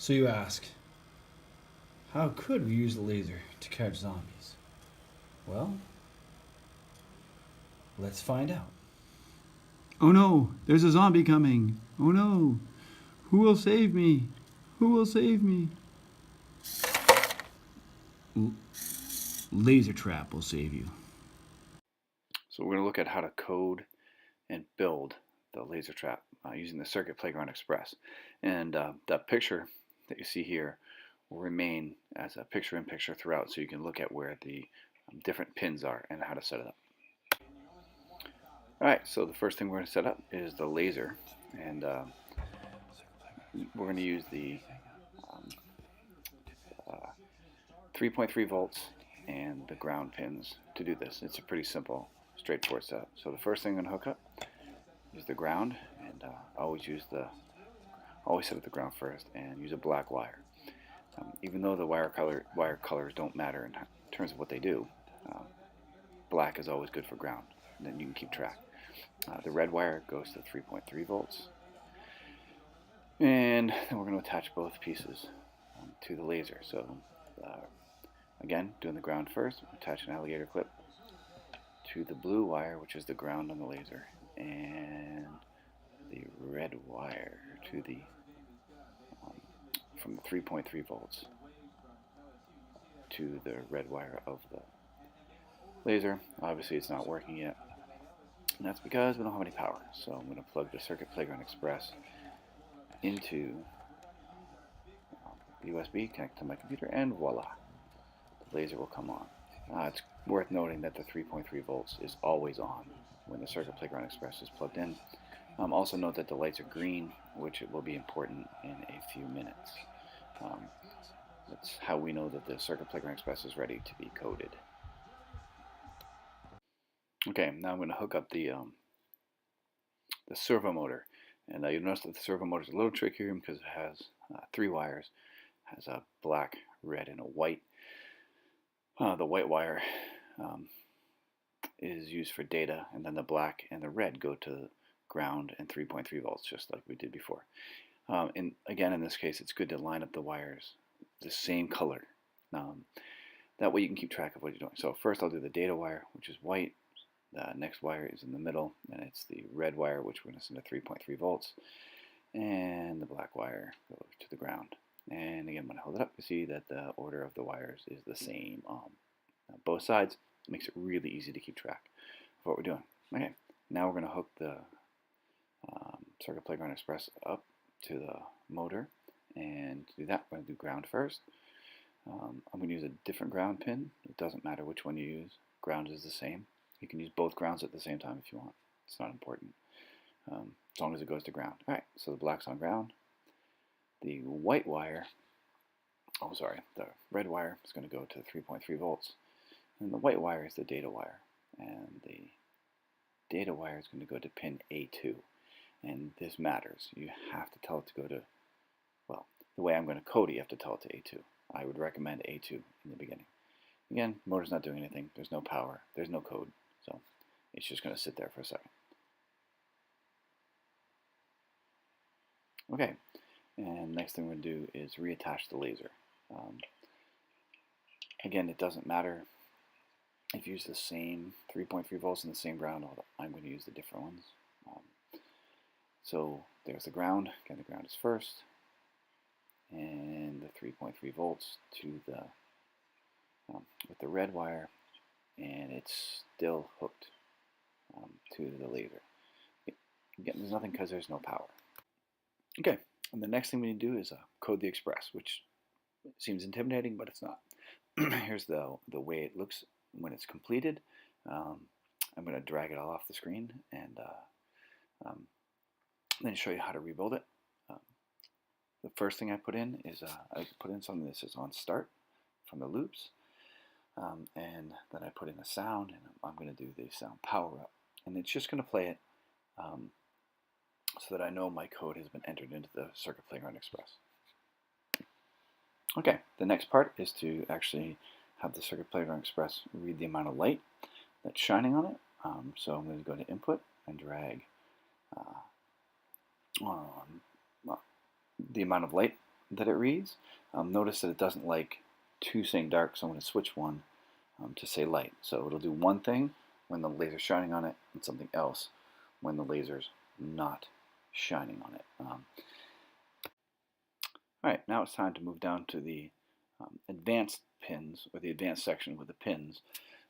So you ask, how could we use the laser to catch zombies? Well, let's find out. Oh no, there's a zombie coming. Oh no, who will save me? Who will save me? Laser trap will save you. So we're going to look at how to code and build the laser trap using the Circuit Playground Express. And that picture that you see here will remain as a picture-in-picture throughout, so you can look at where the different pins are and how to set it up. Alright, so the first thing we're going to set up is the laser, and we're going to use the um, 3.3 volts and the ground pins to do this. It's a pretty simple, straightforward setup. So the first thing I'm going to hook up is the ground, and always set up the ground first and use a black wire. Even though the wire colors don't matter in terms of what they do, um, black is always good for ground, and then you can keep track. The red wire goes to 3.3 volts, and then we're going to attach both pieces to the laser. So again, doing the ground first, attach an alligator clip to the blue wire, which is the ground on the laser, and the red wire to the from the 3.3 volts to the red wire of the laser. Obviously it's not working yet, and that's because we don't have any power. So I'm going to plug the Circuit Playground Express into the USB, connect to my computer, and voila, the laser will come on. It's worth noting that the 3.3 volts is always on when the Circuit Playground Express is plugged in. Also note that the lights are green, which will be important in a few minutes. That's how we know that the Circuit Playground Express is ready to be coded. Okay, now I'm going to hook up the servo motor, and you'll notice that the servo motor is a little trickier because it has 3 wires. It has a black, red, and a white. The white wire is used for data, and then the black and the red go to ground and 3.3 volts, just like we did before. And again, in this case, it's good to line up the wires the same color. That way you can keep track of what you're doing. So first I'll do the data wire, which is white. The next wire is in the middle, and it's the red wire, which we're going to send to 3.3 volts. And the black wire goes to the ground. And again, when I hold it up, you see that the order of the wires is the same on both sides. It makes it really easy to keep track of what we're doing. Okay, now we're going to hook the Circuit Playground Express up to the motor, and to do that we're going to do ground first. I'm going to use a different ground pin. It doesn't matter which one you use. Ground is the same. You can use both grounds at the same time if you want. It's not important, as long as it goes to ground. Alright, so the black's on ground. The white wire, the red wire is going to go to 3.3 volts. And the white wire is the data wire. And the data wire is going to go to pin A2. And this matters. You have to tell it to go to, well, the way I'm going to code it, you have to tell it to A2. I would recommend A2 in the beginning. Again, motor's not doing anything. There's no power. There's no code. So it's just going to sit there for a second. Okay, and next thing we're going to do is reattach the laser. Again, it doesn't matter if you use the same 3.3 volts and the same ground. I'm going to use the different ones. So there's the ground. Again, the ground is first, and the 3.3 volts to the with the red wire, and it's still hooked to the laser. Again, there's nothing because there's no power. Okay, and the next thing we need to do is code the express, which seems intimidating, but it's not. Here's the way it looks when it's completed. I'm going to drag it all off the screen and then show you how to rebuild it. The first thing I put in is I put in something that says on start from the loops, and then I put in a sound, and I'm going to do the sound power up, and it's just going to play it so that I know my code has been entered into the Circuit Playground Express. Okay, the next part is to actually have the Circuit Playground Express read the amount of light that's shining on it. So I'm going to go to input and drag the amount of light that it reads. Notice that it doesn't like two saying dark, so I'm going to switch one to say light. So it'll do one thing when the laser's shining on it and something else when the laser's not shining on it. Alright, now it's time to move down to the advanced pins, or the advanced section with the pins,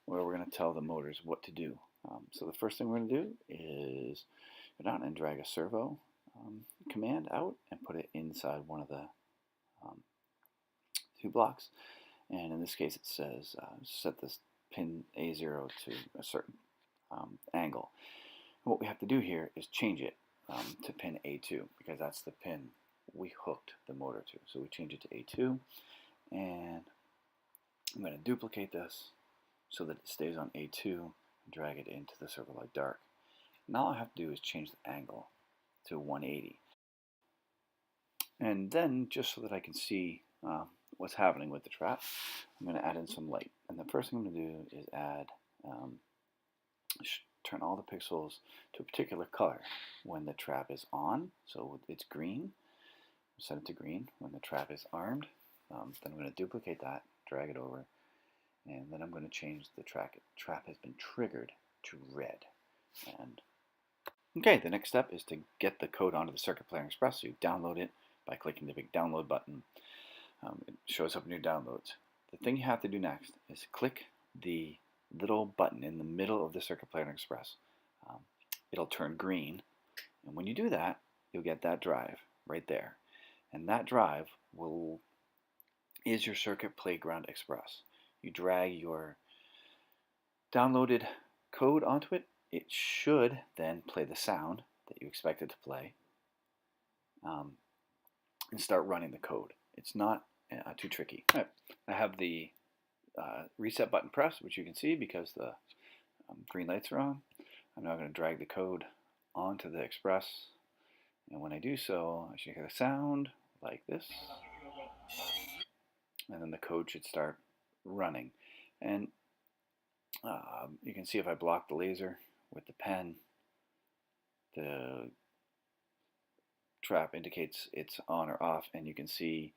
where we're going to tell the motors what to do. So the first thing we're going to do is go down and drag a servo command out and put it inside one of the two blocks. And in this case it says set this pin A0 to a certain angle. And what we have to do here is change it to pin A2, because that's the pin we hooked the motor to. So we change it to A2, and I'm going to duplicate this so that it stays on A2 and drag it into the servo light dark. Now all I have to do is change the angle to 180. And then, just so that I can see what's happening with the trap, I'm going to add in some light. And the first thing I'm going to do is add, turn all the pixels to a particular color when the trap is on. So it's green. Set it to green when the trap is armed. Then I'm going to duplicate that, drag it over, and then I'm going to change the trap has been triggered to red. And okay, the next step is to get the code onto the Circuit Player Express. So you download it by clicking the big download button. It shows up in your downloads. The thing you have to do next is click the little button in the middle of the Circuit Player Express. It'll turn green, and when you do that, you'll get that drive right there. And that drive is your Circuit Playground Express. You drag your downloaded code onto it. It should then play the sound that you expect it to play, and start running the code. It's not too tricky. Right. I have the reset button pressed, which you can see because the green lights are on. I'm now going to drag the code onto the Express, and when I do so, I should hear the sound like this, and then the code should start running. And you can see if I block the laser with the pen, the trap indicates it's on or off, and you can see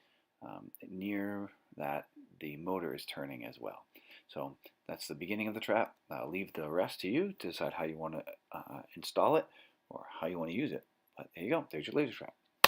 near that the motor is turning as well. So that's the beginning of the trap. I'll leave the rest to you to decide how you want to install it or how you want to use it. But there you go, there's your laser trap.